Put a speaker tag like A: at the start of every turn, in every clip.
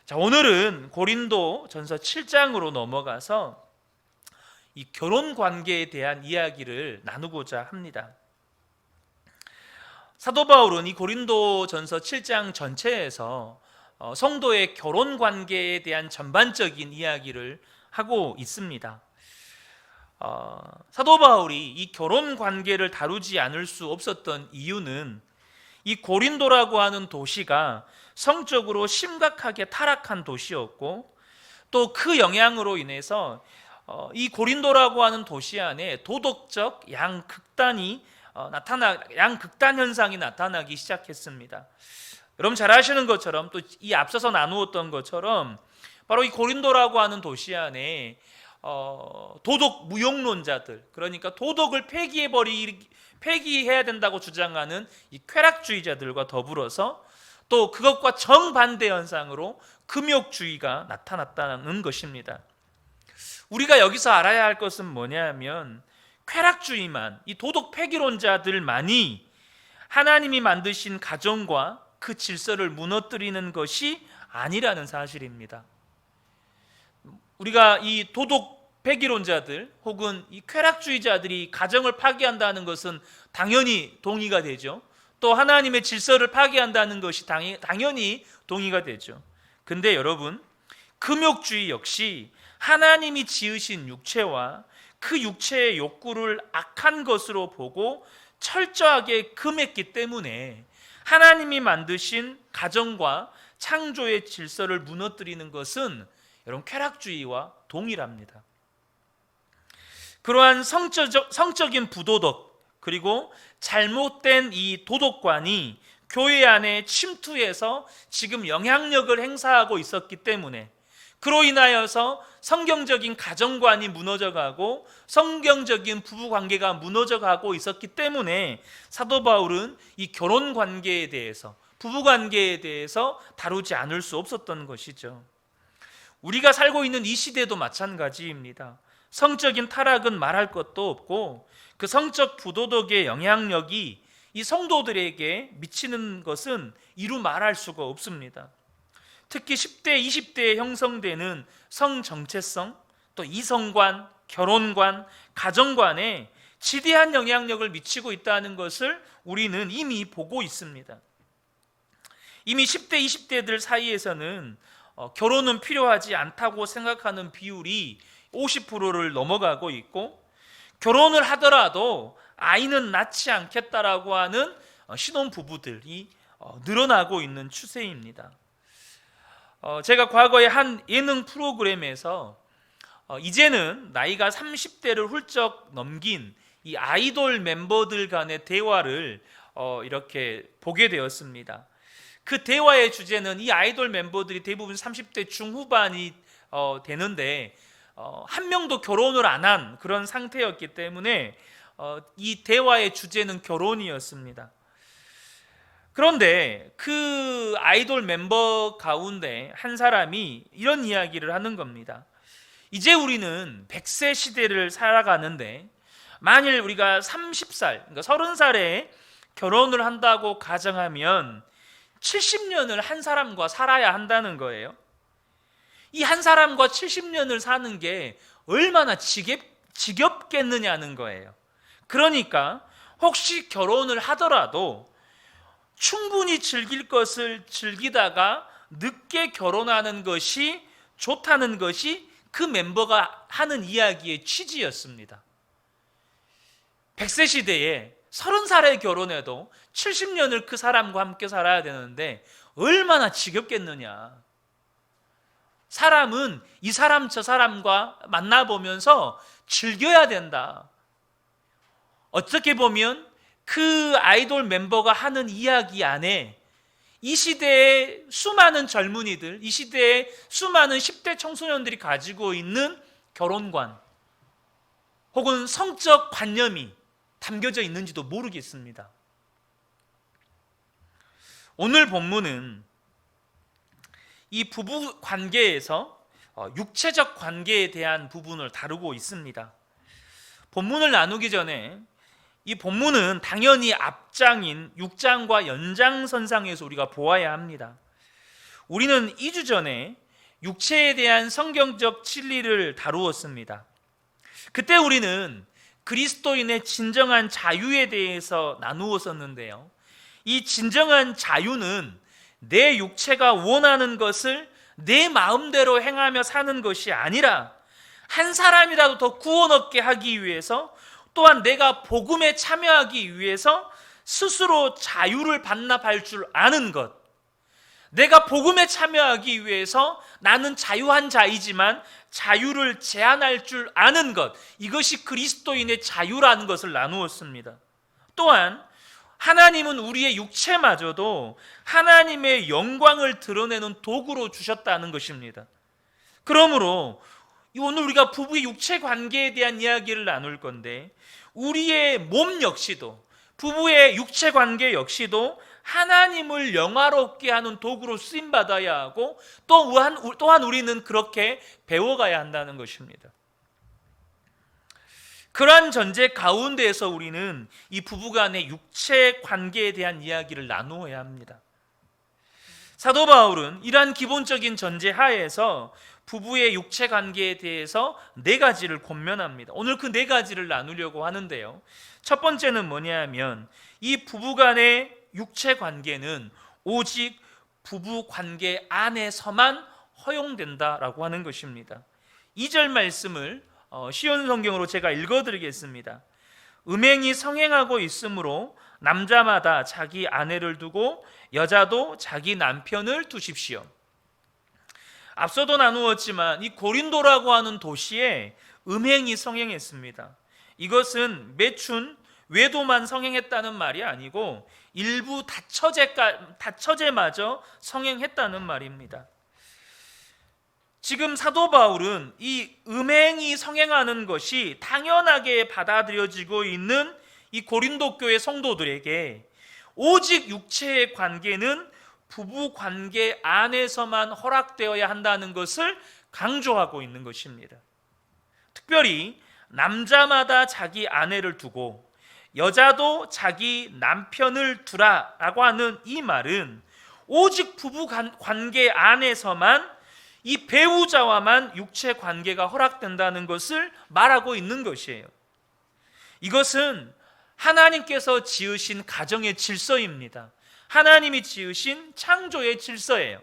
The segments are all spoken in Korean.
A: 자, 오늘은 고린도전서 7장으로 넘어가서 이 결혼 관계에 대한 이야기를 나누고자 합니다. 사도 바울은 이 고린도전서 7장 전체에서 성도의 결혼 관계에 대한 전반적인 이야기를 하고 있습니다. 사도 바울이 이 결혼 관계를 다루지 않을 수 없었던 이유는 이 고린도라고 하는 도시가 성적으로 심각하게 타락한 도시였고, 또 그 영향으로 인해서 이 고린도라고 하는 도시 안에 도덕적 양극단 현상이 나타나기 시작했습니다. 여러분 잘 아시는 것처럼, 또 이 앞서서 나누었던 것처럼, 바로 이 고린도라고 하는 도시 안에 도덕 무용론자들, 그러니까 도덕을 폐기해야 된다고 주장하는 이 쾌락주의자들과 더불어서 또 그것과 정반대 현상으로 금욕주의가 나타났다는 것입니다. 우리가 여기서 알아야 할 것은 뭐냐면, 쾌락주의만, 이 도덕 폐기론자들만이 하나님이 만드신 가정과 그 질서를 무너뜨리는 것이 아니라는 사실입니다. 우리가 이 도덕 폐기론자들 혹은 이 쾌락주의자들이 가정을 파괴한다는 것은 당연히 동의가 되죠. 또 하나님의 질서를 파괴한다는 것이 당연히 동의가 되죠. 근데 여러분, 금욕주의 역시 하나님이 지으신 육체와 그 육체의 욕구를 악한 것으로 보고 철저하게 금했기 때문에 하나님이 만드신 가정과 창조의 질서를 무너뜨리는 것은 여러분 쾌락주의와 동일합니다. 그러한 성적인 부도덕, 그리고 잘못된 이 도덕관이 교회 안에 침투해서 지금 영향력을 행사하고 있었기 때문에, 그로 인하여서 성경적인 가정관이 무너져가고 성경적인 부부관계가 무너져가고 있었기 때문에 사도 바울은 이 결혼관계에 대해서, 부부관계에 대해서 다루지 않을 수 없었던 것이죠. 우리가 살고 있는 이 시대도 마찬가지입니다. 성적인 타락은 말할 것도 없고, 그 성적 부도덕의 영향력이 이 성도들에게 미치는 것은 이루 말할 수가 없습니다. 특히 10대, 20대에 형성되는 성 정체성, 또 이성관, 결혼관, 가정관에 지대한 영향력을 미치고 있다는 것을 우리는 이미 보고 있습니다. 이미 10대, 20대들 사이에서는 결혼은 필요하지 않다고 생각하는 비율이 50%를 넘어가고 있고, 결혼을 하더라도 아이는 낳지 않겠다라고 하는 신혼부부들이 늘어나고 있는 추세입니다. 제가 과거에 한 예능 프로그램에서 이제는 나이가 30대를 훌쩍 넘긴 이 아이돌 멤버들 간의 대화를 이렇게 보게 되었습니다. 그 대화의 주제는 이 아이돌 멤버들이 대부분 30대 중후반이 되는데 한 명도 결혼을 안 한 그런 상태였기 때문에 이 대화의 주제는 결혼이었습니다. 그런데 그 아이돌 member 가운데 한 사람이 이런 이야기를 하는 겁니다. 이제 우리는 100세 시대를 살아가는데, 만일 우리가 30살, 그러니까 30살에 결혼을 한다고 가정하면 70년을 한 사람과 살아야 한다는 거예요. 이 한 사람과 70년을 사는 게 얼마나 지겹겠느냐는 거예요. 그러니까 혹시 결혼을 하더라도 충분히 즐길 것을 즐기다가 늦게 결혼하는 것이 좋다는 것이 그 멤버가 하는 이야기의 취지였습니다. 100세 시대에 30살에 결혼해도 70년을 그 사람과 함께 살아야 되는데 얼마나 지겹겠느냐. 사람은 이 사람 저 사람과 만나보면서 즐겨야 된다. 어떻게 보면 그 아이돌 멤버가 하는 이야기 안에 이 시대의 수많은 젊은이들, 이 시대의 수많은 10대 청소년들이 가지고 있는 결혼관 혹은 성적 관념이 담겨져 있는지도 모르겠습니다. 오늘 본문은 이 부부 관계에서 육체적 관계에 대한 부분을 다루고 있습니다. 본문을 나누기 전에 이 본문은 당연히 앞장인 6장과 연장선상에서 우리가 보아야 합니다. 우리는 2주 전에 육체에 대한 성경적 진리를 다루었습니다. 그때 우리는 그리스도인의 진정한 자유에 대해서 나누었었는데요. 이 진정한 자유는 내 육체가 원하는 것을 내 마음대로 행하며 사는 것이 아니라 한 사람이라도 더 구원 얻게 하기 위해서, 또한 내가 복음에 참여하기 위해서 스스로 자유를 반납할 줄 아는 것, 내가 복음에 참여하기 위해서 나는 자유한 자이지만 자유를 제한할 줄 아는 것, 이것이 그리스도인의 자유라는 것을 나누었습니다. 또한 하나님은 우리의 육체마저도 하나님의 영광을 드러내는 도구로 주셨다는 것입니다. 그러므로 오늘 우리가 부부의 육체 관계에 대한 이야기를 나눌 건데, 우리의 몸 역시도, 부부의 육체 관계 역시도 하나님을 영화롭게 하는 도구로 쓰임받아야 하고, 또한 우리는 그렇게 배워가야 한다는 것입니다. 그러한 전제 가운데에서 우리는 이 부부간의 육체 관계에 대한 이야기를 나누어야 합니다. 사도 바울은 이러한 기본적인 전제 하에서 부부의 육체 관계에 대해서 4가지를 권면합니다. 오늘 그 4가지를 나누려고 하는데요. 첫 번째는 뭐냐 하면, 이 부부간의 육체 관계는 오직 부부 관계 안에서만 허용된다라고 하는 것입니다. 2절 말씀을 쉬운 성경으로 제가 읽어드리겠습니다. 음행이 성행하고 있으므로 남자마다 자기 아내를 두고 여자도 자기 남편을 두십시오. 앞서도 나누었지만 이 고린도라고 하는 도시에 음행이 성행했습니다. 이것은 매춘 외도만 성행했다는 말이 아니고 일부 다처제마저 성행했다는 말입니다. 지금 사도 바울은 이 음행이 성행하는 것이 당연하게 받아들여지고 있는 이 고린도 교회 성도들에게 오직 육체의 관계는 부부 관계 안에서만 허락되어야 한다는 것을 강조하고 있는 것입니다. 특별히 남자마다 자기 아내를 두고 여자도 자기 남편을 두라라고 하는 이 말은 오직 부부 관계 안에서만 이 배우자와만 육체 관계가 허락된다는 것을 말하고 있는 것이에요. 이것은 하나님께서 지으신 가정의 질서입니다. 하나님이 지으신 창조의 질서예요.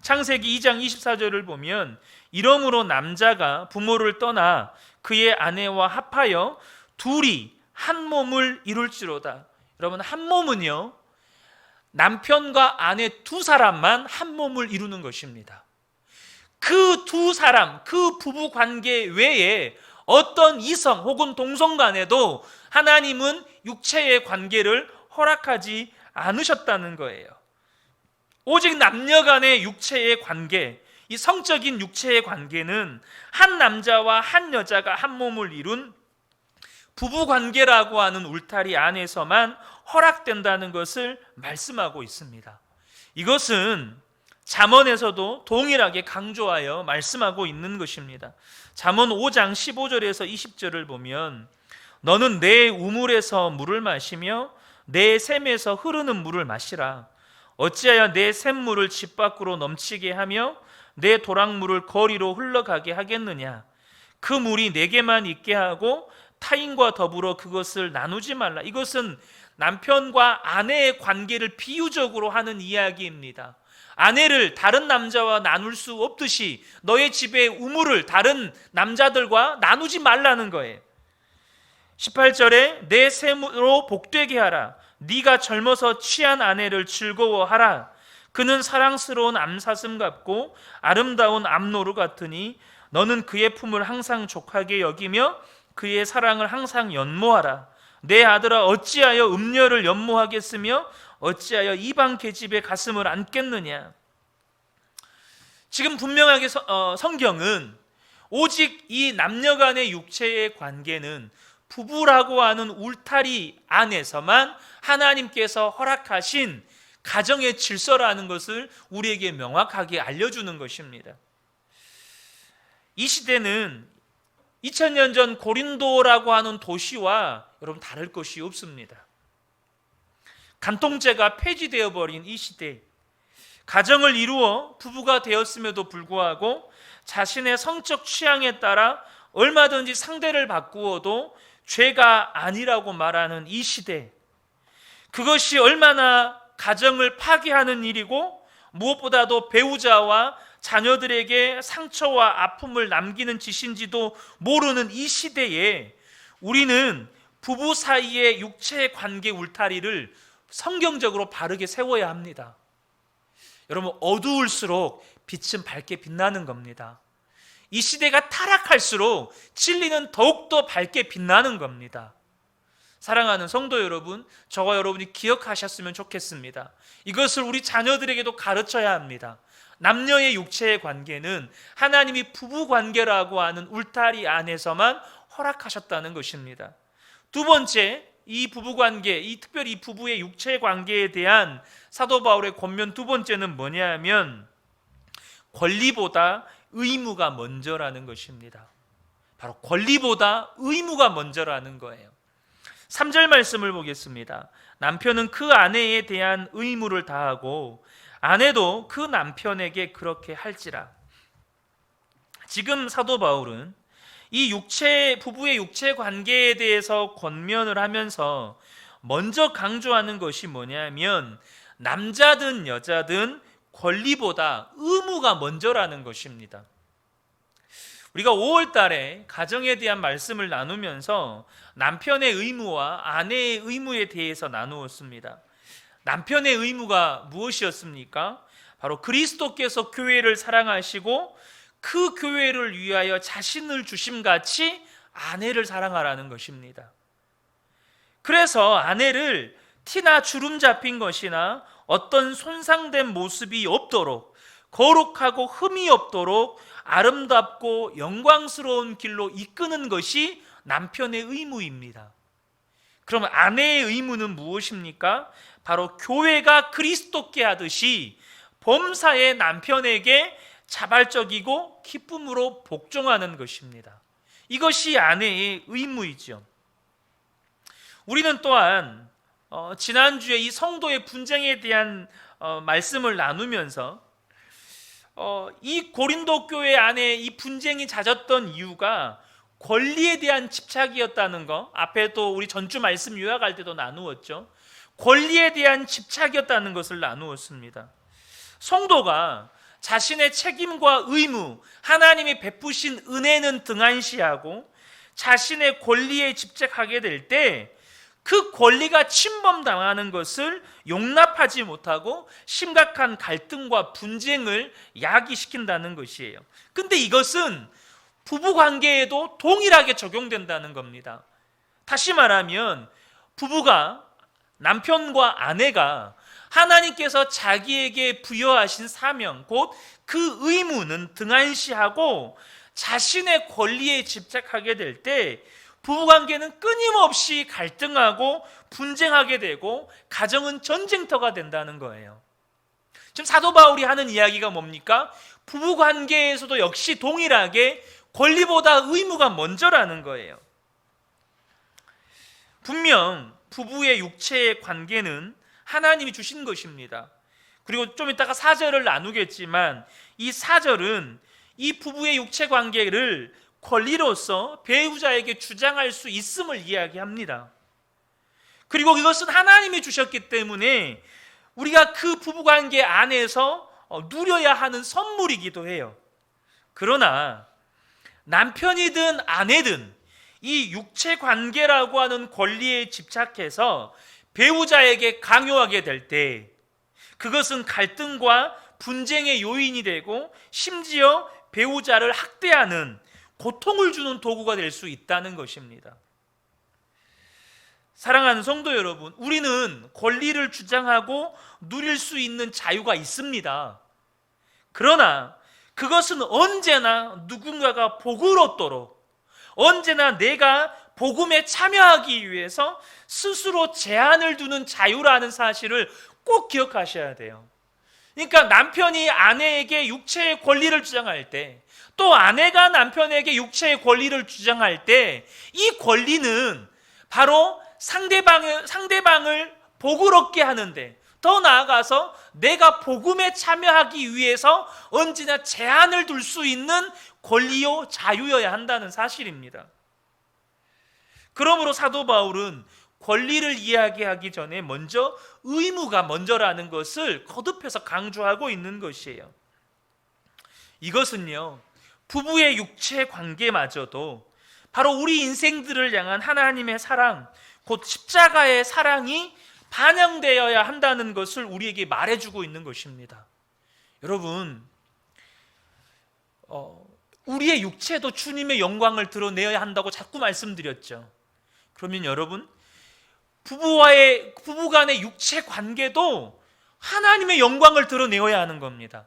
A: 창세기 2장 24절을 보면, 이러므로 남자가 부모를 떠나 그의 아내와 합하여 둘이 한 몸을 이룰지로다. 여러분, 한 몸은요, 남편과 아내 두 사람만 한 몸을 이루는 것입니다. 그 두 사람, 그 부부 관계 외에 어떤 이성 혹은 동성 간에도 하나님은 육체의 관계를 허락하지 않으셨다는 거예요. 오직 남녀 간의 육체의 관계, 이 성적인 육체의 관계는 한 남자와 한 여자가 한 몸을 이룬 부부 관계라고 하는 울타리 안에서만 허락된다는 것을 말씀하고 있습니다. 이것은 잠언에서도 동일하게 강조하여 말씀하고 있는 것입니다. 잠언 5장 15절에서 20절을 보면, 너는 내 우물에서 물을 마시며 내 샘에서 흐르는 물을 마시라. 어찌하여 내 샘물을 집 밖으로 넘치게 하며 내 도랑물을 거리로 흘러가게 하겠느냐. 그 물이 내게만 있게 하고 타인과 더불어 그것을 나누지 말라. 이것은 남편과 아내의 관계를 비유적으로 하는 이야기입니다. 아내를 다른 남자와 나눌 수 없듯이 너의 집의 우물을 다른 남자들과 나누지 말라는 거예요. 18절에 내 샘으로 복되게 하라. 네가 젊어서 취한 아내를 즐거워하라. 그는 사랑스러운 암사슴 같고 아름다운 암노루 같으니 너는 그의 품을 항상 족하게 여기며 그의 사랑을 항상 연모하라. 내 아들아, 어찌하여 음녀를 연모하겠으며 어찌하여 이방 계집의 가슴을 안겠느냐. 지금 분명하게 성경은 오직 이 남녀 간의 육체의 관계는 부부라고 하는 울타리 안에서만 하나님께서 허락하신 가정의 질서라는 것을 우리에게 명확하게 알려주는 것입니다. 이 시대는 2000년 전 고린도라고 하는 도시와 여러분 다를 것이 없습니다. 간통죄가 폐지되어 버린 이 시대, 가정을 이루어 부부가 되었음에도 불구하고 자신의 성적 취향에 따라 얼마든지 상대를 바꾸어도 죄가 아니라고 말하는 이 시대, 그것이 얼마나 가정을 파괴하는 일이고 무엇보다도 배우자와 자녀들에게 상처와 아픔을 남기는 짓인지도 모르는 이 시대에 우리는 부부 사이의 육체의 관계 울타리를 성경적으로 바르게 세워야 합니다. 여러분, 어두울수록 빛은 밝게 빛나는 겁니다. 이 시대가 타락할수록 진리는 더욱더 밝게 빛나는 겁니다. 사랑하는 성도 여러분, 저와 여러분이 기억하셨으면 좋겠습니다. 이것을 우리 자녀들에게도 가르쳐야 합니다. 남녀의 육체의 관계는 하나님이 부부 관계라고 하는 울타리 안에서만 허락하셨다는 것입니다. 두 번째, 이 부부 관계, 특별히 이 부부의 육체 관계에 대한 사도 바울의 권면 두 번째는 뭐냐 하면 권리보다 의무가 먼저라는 것입니다. 바로 권리보다 의무가 먼저라는 거예요. 3절 말씀을 보겠습니다. 남편은 그 아내에 대한 의무를 다하고 아내도 그 남편에게 그렇게 할지라. 지금 사도 바울은 이 부부의 육체 관계에 대해서 권면을 하면서 먼저 강조하는 것이 뭐냐면 남자든 여자든 권리보다 의무가 먼저라는 것입니다. 우리가 5월 달에 가정에 대한 말씀을 나누면서 남편의 의무와 아내의 의무에 대해서 나누었습니다. 남편의 의무가 무엇이었습니까? 바로 그리스도께서 교회를 사랑하시고 그 교회를 위하여 자신을 주심같이 아내를 사랑하라는 것입니다. 그래서 아내를 티나 주름 잡힌 것이나 어떤 손상된 모습이 없도록 거룩하고 흠이 없도록 아름답고 영광스러운 길로 이끄는 것이 남편의 의무입니다. 그럼 아내의 의무는 무엇입니까? 바로 교회가 그리스도께 하듯이 범사의 남편에게 자발적이고 기쁨으로 복종하는 것입니다. 이것이 아내의 의무이죠. 우리는 또한 지난주에 이 성도의 분쟁에 대한 말씀을 나누면서 이 고린도 교회 안에 이 분쟁이 잦았던 이유가 권리에 대한 집착이었다는 거, 앞에 또 우리 전주 말씀 요약할 때도 나누었죠. 권리에 대한 집착이었다는 것을 나누었습니다. 성도가 자신의 책임과 의무, 하나님이 베푸신 은혜는 등한시하고 자신의 권리에 집착하게 될 때 그 권리가 침범당하는 것을 용납하지 못하고 심각한 갈등과 분쟁을 야기시킨다는 것이에요. 근데 이것은 부부관계에도 동일하게 적용된다는 겁니다. 다시 말하면 부부가, 남편과 아내가 하나님께서 자기에게 부여하신 사명, 곧 그 의무는 등한시하고 자신의 권리에 집착하게 될 때 부부관계는 끊임없이 갈등하고 분쟁하게 되고 가정은 전쟁터가 된다는 거예요. 지금 사도 바울이 하는 이야기가 뭡니까? 부부관계에서도 역시 동일하게 권리보다 의무가 먼저라는 거예요. 분명 부부의 육체의 관계는 하나님이 주신 것입니다. 그리고 좀 이따가 4절을 나누겠지만 이 4절은 이 부부의 육체 관계를 권리로서 배우자에게 주장할 수 있음을 이야기합니다. 그리고 이것은 하나님이 주셨기 때문에 우리가 그 부부관계 안에서 누려야 하는 선물이기도 해요. 그러나 남편이든 아내든 이 육체 관계라고 하는 권리에 집착해서 배우자에게 강요하게 될 때 그것은 갈등과 분쟁의 요인이 되고 심지어 배우자를 학대하는, 고통을 주는 도구가 될 수 있다는 것입니다. 사랑하는 성도 여러분, 우리는 권리를 주장하고 누릴 수 있는 자유가 있습니다. 그러나 그것은 언제나 누군가가 복을 얻도록, 언제나 내가 복음에 참여하기 위해서 스스로 제한을 두는 자유라는 사실을 꼭 기억하셔야 돼요. 그러니까 남편이 아내에게 육체의 권리를 주장할 때, 또 아내가 남편에게 육체의 권리를 주장할 때 이 권리는 바로 상대방을 복을 얻게 하는데, 더 더 나아가서 내가 복음에 참여하기 위해서 언제나 제한을 둘 수 있는 권리요 자유여야 한다는 사실입니다. 그러므로 사도 바울은 권리를 이야기하기 전에 먼저 의무가 먼저라는 것을 거듭해서 강조하고 있는 것이에요. 이것은요, 부부의 육체 관계마저도 바로 우리 인생들을 향한 하나님의 사랑, 곧 십자가의 사랑이 반영되어야 한다는 것을 우리에게 말해주고 있는 것입니다. 여러분, 우리의 육체도 주님의 영광을 드러내야 한다고 자꾸 말씀드렸죠. 그러면 여러분, 부부간의 육체 관계도 하나님의 영광을 드러내어야 하는 겁니다.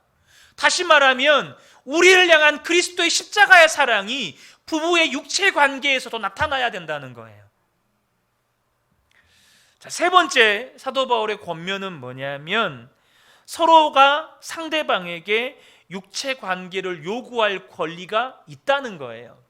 A: 다시 말하면 우리를 향한 그리스도의 십자가의 사랑이 부부의 육체 관계에서도 나타나야 된다는 거예요. 자, 세 번째 사도 바울의 권면은 뭐냐면 서로가 상대방에게 육체 관계를 요구할 권리가 있다는 거예요.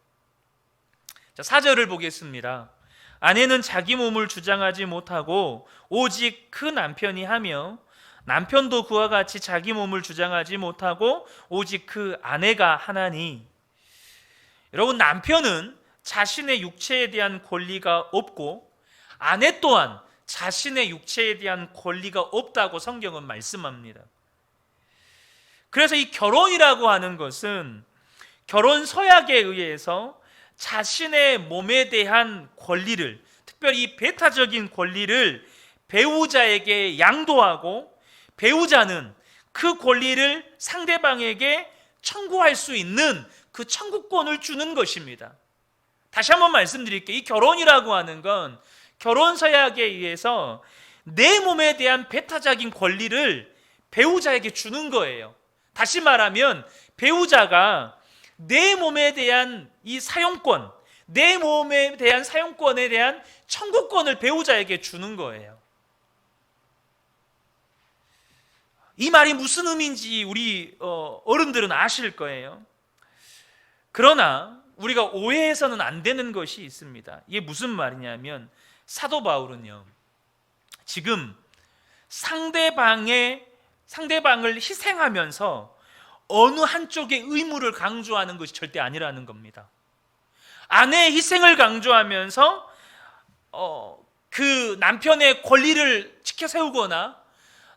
A: 자, 4절을 보겠습니다. 아내는 자기 몸을 주장하지 못하고 오직 그 남편이 하며 남편도 그와 같이 자기 몸을 주장하지 못하고 오직 그 아내가 하나니. 여러분, 남편은 자신의 육체에 대한 권리가 없고 아내 또한 자신의 육체에 대한 권리가 없다고 성경은 말씀합니다. 그래서 이 결혼이라고 하는 것은 결혼 서약에 의해서 자신의 몸에 대한 권리를, 특별히 이 배타적인 권리를 배우자에게 양도하고 배우자는 그 권리를 상대방에게 청구할 수 있는 그 청구권을 주는 것입니다. 다시 한번 말씀드릴게요. 이 결혼이라고 하는 건 결혼 서약에 의해서 내 몸에 대한 배타적인 권리를 배우자에게 주는 거예요. 다시 말하면 배우자가 내 몸에 대한 이 사용권, 내 몸에 대한 사용권에 대한 청구권을 배우자에게 주는 거예요. 이 말이 무슨 의미인지 우리 어른들은 아실 거예요. 그러나 우리가 오해해서는 안 되는 것이 있습니다. 이게 무슨 말이냐면 사도 바울은요, 지금 상대방을 희생하면서 어느 한쪽의 의무를 강조하는 것이 절대 아니라는 겁니다. 아내의 희생을 강조하면서 그 남편의 권리를 지켜 세우거나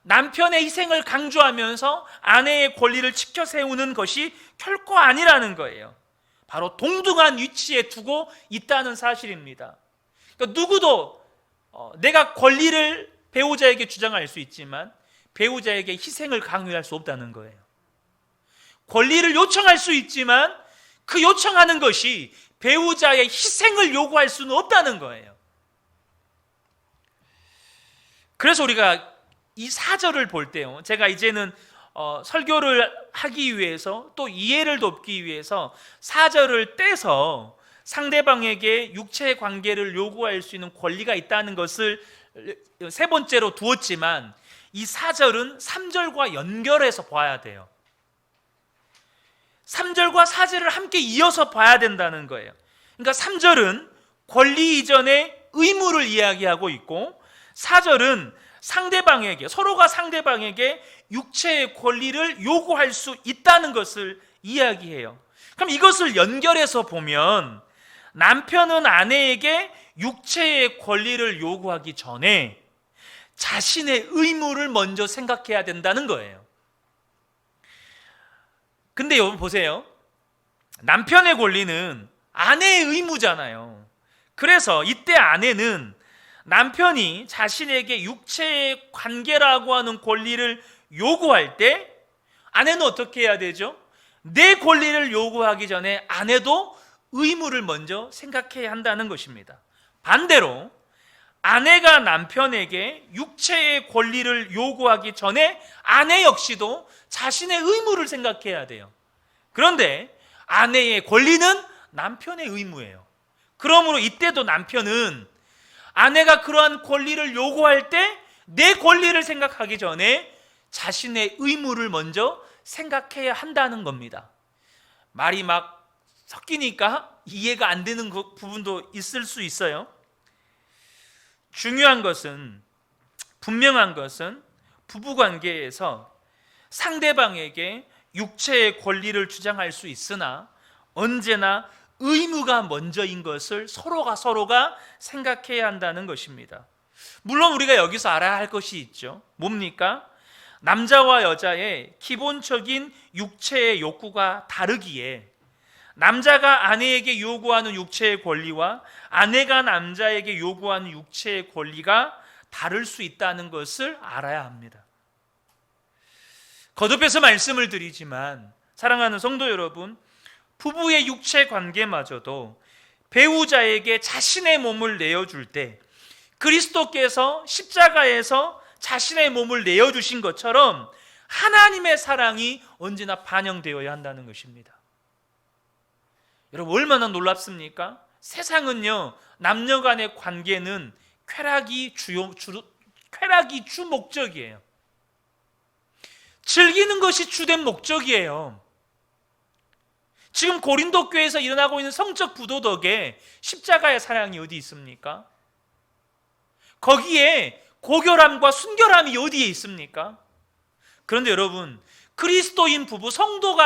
A: 남편의 희생을 강조하면서 아내의 권리를 지켜 세우는 것이 결코 아니라는 거예요. 바로 동등한 위치에 두고 있다는 사실입니다. 그러니까 누구도 내가 권리를 배우자에게 주장할 수 있지만 배우자에게 희생을 강요할 수 없다는 거예요. 권리를 요청할 수 있지만 그 요청하는 것이 배우자의 희생을 요구할 수는 없다는 거예요. 그래서 우리가 이 4절을 볼 때요, 제가 이제는 설교를 하기 위해서 또 이해를 돕기 위해서 4절을 떼서 상대방에게 육체 관계를 요구할 수 있는 권리가 있다는 것을 세 번째로 두었지만 이 4절은 3절과 연결해서 봐야 돼요. 3절과 4절을 함께 이어서 봐야 된다는 거예요. 그러니까 3절은 권리 이전의 의무를 이야기하고 있고 4절은 서로가 상대방에게 육체의 권리를 요구할 수 있다는 것을 이야기해요. 그럼 이것을 연결해서 보면 남편은 아내에게 육체의 권리를 요구하기 전에 자신의 의무를 먼저 생각해야 된다는 거예요. 근데 여러분 보세요. 남편의 권리는 아내의 의무잖아요. 그래서 이때 아내는 남편이 자신에게 육체의 관계라고 하는 권리를 요구할 때 아내는 어떻게 해야 되죠? 내 권리를 요구하기 전에 아내도 의무를 먼저 생각해야 한다는 것입니다. 반대로 아내가 남편에게 육체의 권리를 요구하기 전에 아내 역시도 자신의 의무를 생각해야 돼요. 그런데 아내의 권리는 남편의 의무예요. 그러므로 이때도 남편은 아내가 그러한 권리를 요구할 때 내 권리를 생각하기 전에 자신의 의무를 먼저 생각해야 한다는 겁니다. 말이 막 섞이니까 이해가 안 되는 부분도 있을 수 있어요. 중요한 것은, 분명한 것은 부부 관계에서 상대방에게 육체의 권리를 주장할 수 있으나 언제나 의무가 먼저인 것을 서로가 생각해야 한다는 것입니다. 물론 우리가 여기서 알아야 할 것이 있죠. 뭡니까? 남자와 여자의 기본적인 육체의 욕구가 다르기에 남자가 아내에게 요구하는 육체의 권리와 아내가 남자에게 요구하는 육체의 권리가 다를 수 있다는 것을 알아야 합니다. 거듭해서 말씀을 드리지만 사랑하는 성도 여러분, 부부의 육체 관계마저도 배우자에게 자신의 몸을 내어줄 때 그리스도께서 십자가에서 자신의 몸을 내어주신 것처럼 하나님의 사랑이 언제나 반영되어야 한다는 것입니다. 여러분, 얼마나 놀랍습니까? 세상은요, 남녀 간의 관계는 쾌락이 주 목적이에요. 즐기는 것이 주된 목적이에요. 지금 고린도 교회에서 일어나고 있는 성적 부도덕에 십자가의 사랑이 어디 있습니까? 거기에 고결함과 순결함이 어디에 있습니까? 그런데 여러분, 그리스도인 부부, 성도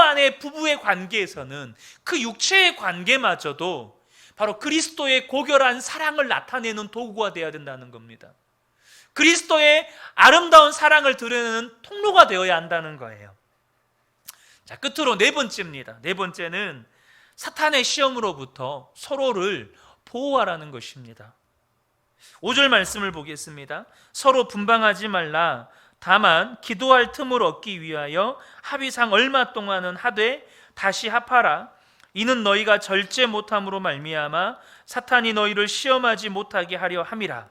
A: 안의 부부의 관계에서는 그 육체의 관계마저도 바로 그리스도의 고결한 사랑을 나타내는 도구가 되어야 된다는 겁니다. 그리스도의 아름다운 사랑을 드러내는 통로가 되어야 한다는 거예요. 자, 끝으로 네 번째입니다. 네 번째는 사탄의 시험으로부터 서로를 보호하라는 것입니다. 5절 말씀을 보겠습니다. 서로 분방하지 말라. 다만 기도할 틈을 얻기 위하여 합의상 얼마 동안은 하되 다시 합하라. 이는 너희가 절제 못함으로 말미암아 사탄이 너희를 시험하지 못하게 하려 함이라.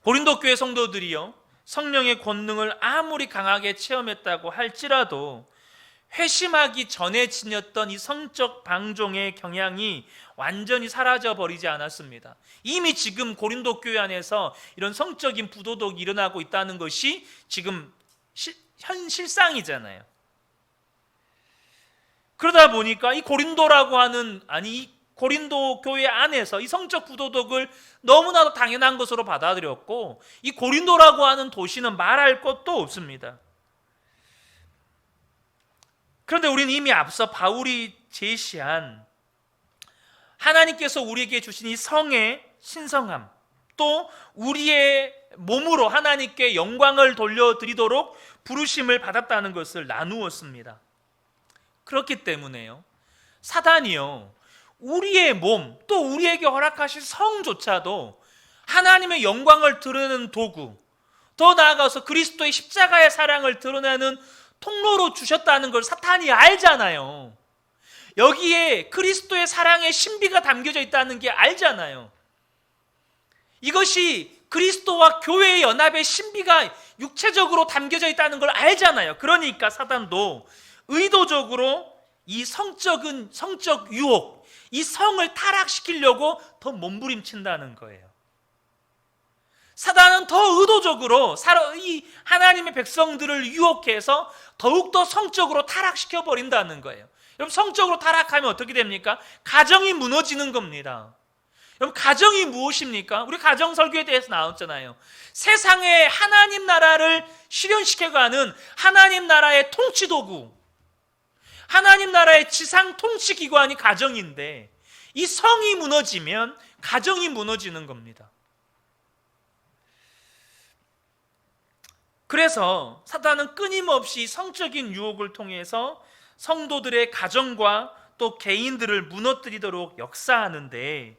A: 고린도 교회 성도들이요, 성령의 권능을 아무리 강하게 체험했다고 할지라도 회심하기 전에 지녔던 이 성적 방종의 경향이 완전히 사라져 버리지 않았습니다. 이미 지금 고린도 교회 안에서 이런 성적인 부도덕이 일어나고 있다는 것이 지금 현실상이잖아요. 그러다 보니까 이 고린도 교회 안에서 이 성적 부도덕을 너무나도 당연한 것으로 받아들였고, 이 고린도라고 하는 도시는 말할 것도 없습니다. 그런데 우리는 이미 앞서 바울이 제시한 하나님께서 우리에게 주신 이 성의 신성함, 또 우리의 몸으로 하나님께 영광을 돌려드리도록 부르심을 받았다는 것을 나누었습니다. 그렇기 때문에요, 사단이요, 우리의 몸, 또 우리에게 허락하신 성조차도 하나님의 영광을 드러내는 도구, 더 나아가서 그리스도의 십자가의 사랑을 드러내는 통로로 주셨다는 걸 사탄이 알잖아요. 여기에 그리스도의 사랑의 신비가 담겨져 있다는 게 알잖아요. 이것이 그리스도와 교회의 연합의 신비가 육체적으로 담겨져 있다는 걸 알잖아요. 그러니까 사단도 의도적으로 이 성적 유혹, 이 성을 타락시키려고 더 몸부림친다는 거예요. 사단은 더 의도적으로 이 하나님의 백성들을 유혹해서 더욱더 성적으로 타락시켜 버린다는 거예요. 여러분, 성적으로 타락하면 어떻게 됩니까? 가정이 무너지는 겁니다. 여러분, 가정이 무엇입니까? 우리 가정 설교에 대해서 나왔잖아요. 세상에 하나님 나라를 실현시켜가는 하나님 나라의 통치 도구, 하나님 나라의 지상 통치 기관이 가정인데, 이 성이 무너지면 가정이 무너지는 겁니다. 그래서 사단은 끊임없이 성적인 유혹을 통해서 성도들의 가정과 또 개인들을 무너뜨리도록 역사하는데,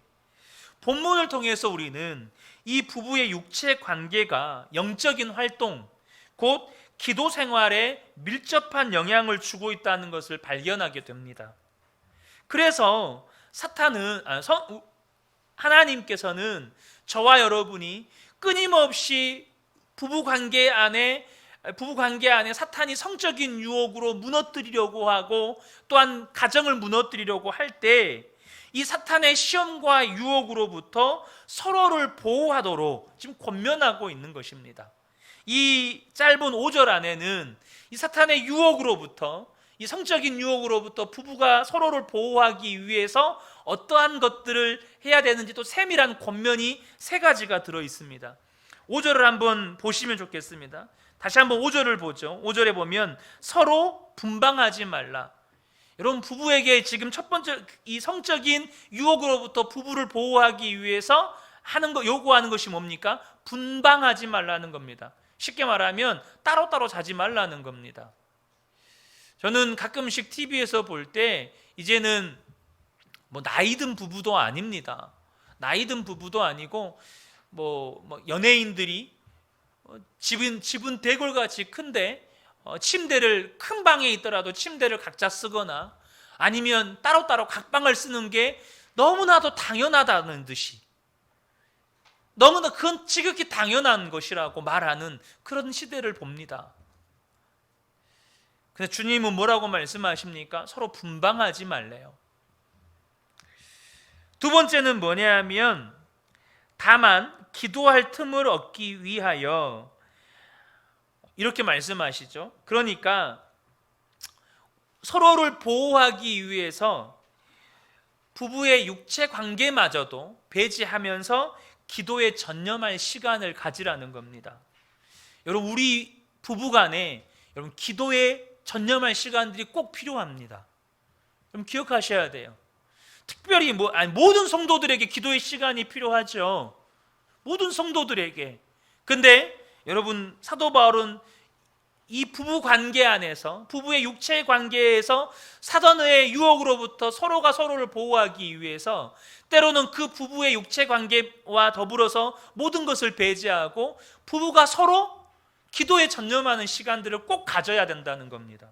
A: 본문을 통해서 우리는 이 부부의 육체 관계가 영적인 활동, 곧 기도 생활에 밀접한 영향을 주고 있다는 것을 발견하게 됩니다. 그래서 하나님께서는 저와 여러분이 끊임없이 부부 관계 안에 사탄이 성적인 유혹으로 무너뜨리려고 하고, 또한 가정을 무너뜨리려고 할 때 이 사탄의 시험과 유혹으로부터 서로를 보호하도록 지금 권면하고 있는 것입니다. 이 짧은 5절 안에는 이 사탄의 유혹으로부터, 이 성적인 유혹으로부터 부부가 서로를 보호하기 위해서 어떠한 것들을 해야 되는지 또 세밀한 권면이 3가지가 들어 있습니다. 5절을 한번 보시면 좋겠습니다. 다시 한번 5절을 보죠. 5절에 보면 서로 분방하지 말라. 여러분, 부부에게 지금 첫 번째 이 성적인 유혹으로부터 부부를 보호하기 위해서 요구하는 것이 뭡니까? 분방하지 말라는 겁니다. 쉽게 말하면 따로따로 자지 말라는 겁니다. 저는 가끔씩 TV에서 볼 때 이제는 뭐 나이 든 부부도 아닙니다. 나이 든 부부도 아니고 뭐 연예인들이 집은 대궐같이 큰데 침대를 큰 방에 있더라도 침대를 각자 쓰거나 아니면 따로따로 각 방을 쓰는 게 너무나도 당연하다는 듯이, 너무나 그건 지극히 당연한 것이라고 말하는 그런 시대를 봅니다. 근데 주님은 뭐라고 말씀하십니까? 서로 분방하지 말래요. 두 번째는 뭐냐 하면 다만 기도할 틈을 얻기 위하여, 이렇게 말씀하시죠. 그러니까 서로를 보호하기 위해서 부부의 육체 관계마저도 배제하면서 기도에 전념할 시간을 가지라는 겁니다. 여러분, 우리 부부간에 여러분 기도에 전념할 시간들이 꼭 필요합니다. 여러분 기억하셔야 돼요. 특별히 모든 성도들에게 기도의 시간이 필요하죠. 모든 성도들에게. 근데 여러분, 사도 바울은 이 부부 관계 안에서, 부부의 육체 관계에서 사단의 유혹으로부터 서로가 서로를 보호하기 위해서 때로는 그 부부의 육체 관계와 더불어서 모든 것을 배제하고 부부가 서로 기도에 전념하는 시간들을 꼭 가져야 된다는 겁니다.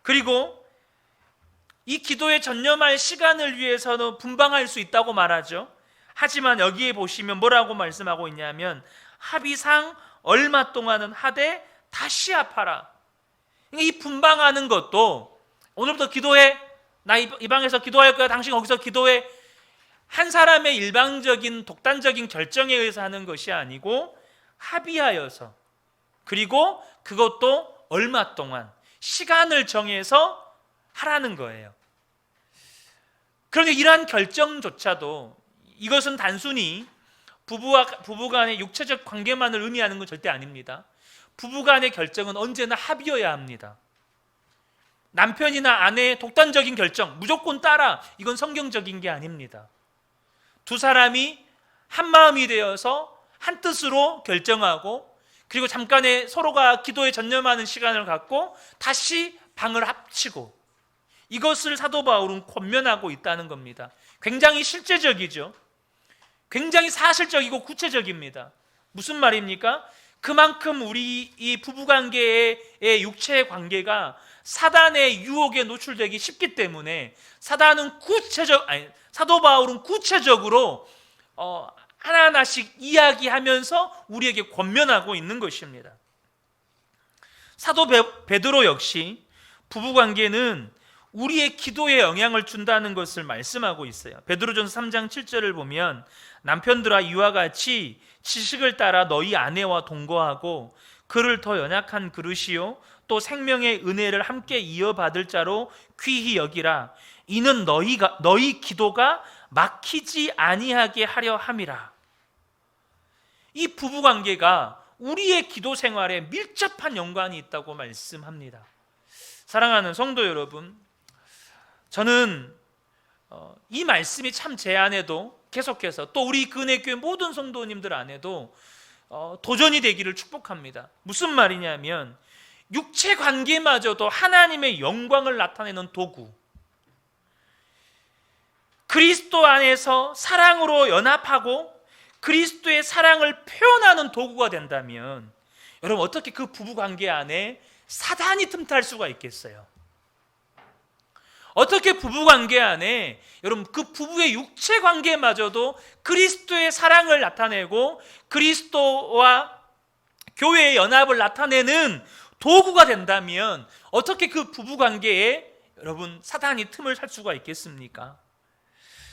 A: 그리고 이 기도에 전념할 시간을 위해서는 분방할 수 있다고 말하죠. 하지만 여기에 보시면 뭐라고 말씀하고 있냐면 합의상 얼마 동안은 하되 다시 합하라. 이 분방하는 것도 오늘부터 기도해, 나 이 방에서 기도할 거야, 당신 거기서 기도해, 한 사람의 일방적인 독단적인 결정에 의해서 하는 것이 아니고 합의하여서, 그리고 그것도 얼마 동안 시간을 정해서 하라는 거예요. 그런데 이러한 결정조차도, 이것은 단순히 부부 간의 육체적 관계만을 의미하는 건 절대 아닙니다. 부부 간의 결정은 언제나 합의여야 합니다. 남편이나 아내의 독단적인 결정, 무조건 따라, 이건 성경적인 게 아닙니다. 두 사람이 한 마음이 되어서 한 뜻으로 결정하고, 그리고 잠깐의 서로가 기도에 전념하는 시간을 갖고 다시 방을 합치고, 이것을 사도 바울은 권면하고 있다는 겁니다. 굉장히 실제적이죠. 굉장히 사실적이고 구체적입니다. 무슨 말입니까? 그만큼 우리 이 부부관계의 육체의 관계가 사단의 유혹에 노출되기 쉽기 때문에 사도 바울은 구체적으로 하나하나씩 이야기하면서 우리에게 권면하고 있는 것입니다. 사도 베드로 역시 부부관계는 우리의 기도에 영향을 준다는 것을 말씀하고 있어요. 베드로전서 3장 7절을 보면 남편들아 이와 같이 지식을 따라 너희 아내와 동거하고 그를 더 연약한 그릇이요 또 생명의 은혜를 함께 이어받을 자로 귀히 여기라. 이는 너희 기도가 막히지 아니하게 하려 함이라. 이 부부관계가 우리의 기도 생활에 밀접한 연관이 있다고 말씀합니다. 사랑하는 성도 여러분, 저는 이 말씀이 참 제 안에도 계속해서, 또 우리 근혜교회 모든 성도님들 안에도 도전이 되기를 축복합니다. 무슨 말이냐면 육체 관계마저도 하나님의 영광을 나타내는 도구, 그리스도 안에서 사랑으로 연합하고 그리스도의 사랑을 표현하는 도구가 된다면, 여러분 어떻게 그 부부관계 안에 사단이 틈탈 수가 있겠어요? 어떻게 부부관계 안에 여러분 그 부부의 육체관계마저도 그리스도의 사랑을 나타내고 그리스도와 교회의 연합을 나타내는 도구가 된다면 어떻게 그 부부관계에 여러분 사단이 틈을 살 수가 있겠습니까?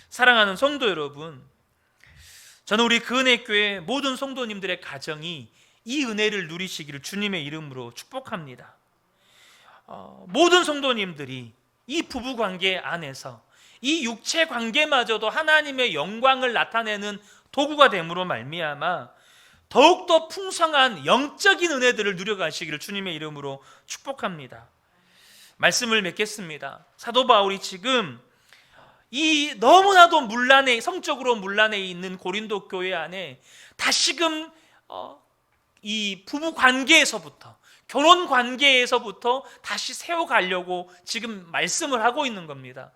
A: 사랑하는 성도 여러분, 저는 우리 그은혜교회 모든 성도님들의 가정이 이 은혜를 누리시기를 주님의 이름으로 축복합니다. 모든 성도님들이 이 부부관계 안에서 이 육체관계마저도 하나님의 영광을 나타내는 도구가 됨으로 말미암아 더욱더 풍성한 영적인 은혜들을 누려가시기를 주님의 이름으로 축복합니다. 말씀을 맺겠습니다. 사도 바울이 지금 이 너무나도 성적으로 문란해 있는 고린도 교회 안에 다시금 이 부부 관계에서부터, 결혼 관계에서부터 다시 세워가려고 지금 말씀을 하고 있는 겁니다.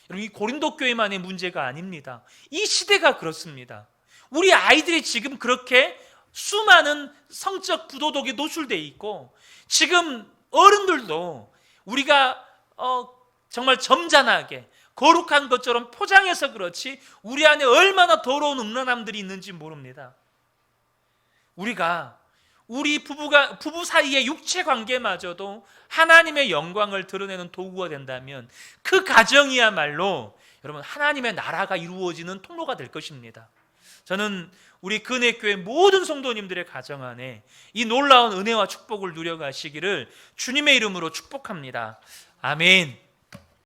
A: 여러분, 이 고린도 교회만의 문제가 아닙니다. 이 시대가 그렇습니다. 우리 아이들이 지금 그렇게 수많은 성적 부도덕에 노출되어 있고, 지금 어른들도 우리가 정말 점잖하게 거룩한 것처럼 포장해서 그렇지 우리 안에 얼마나 더러운 음란함들이 있는지 모릅니다. 우리가 우리 부부 사이의 육체 관계마저도 하나님의 영광을 드러내는 도구가 된다면 그 가정이야말로 여러분 하나님의 나라가 이루어지는 통로가 될 것입니다. 저는 우리 근혜교회 모든 성도님들의 가정 안에 이 놀라운 은혜와 축복을 누려가시기를 주님의 이름으로 축복합니다. 아멘.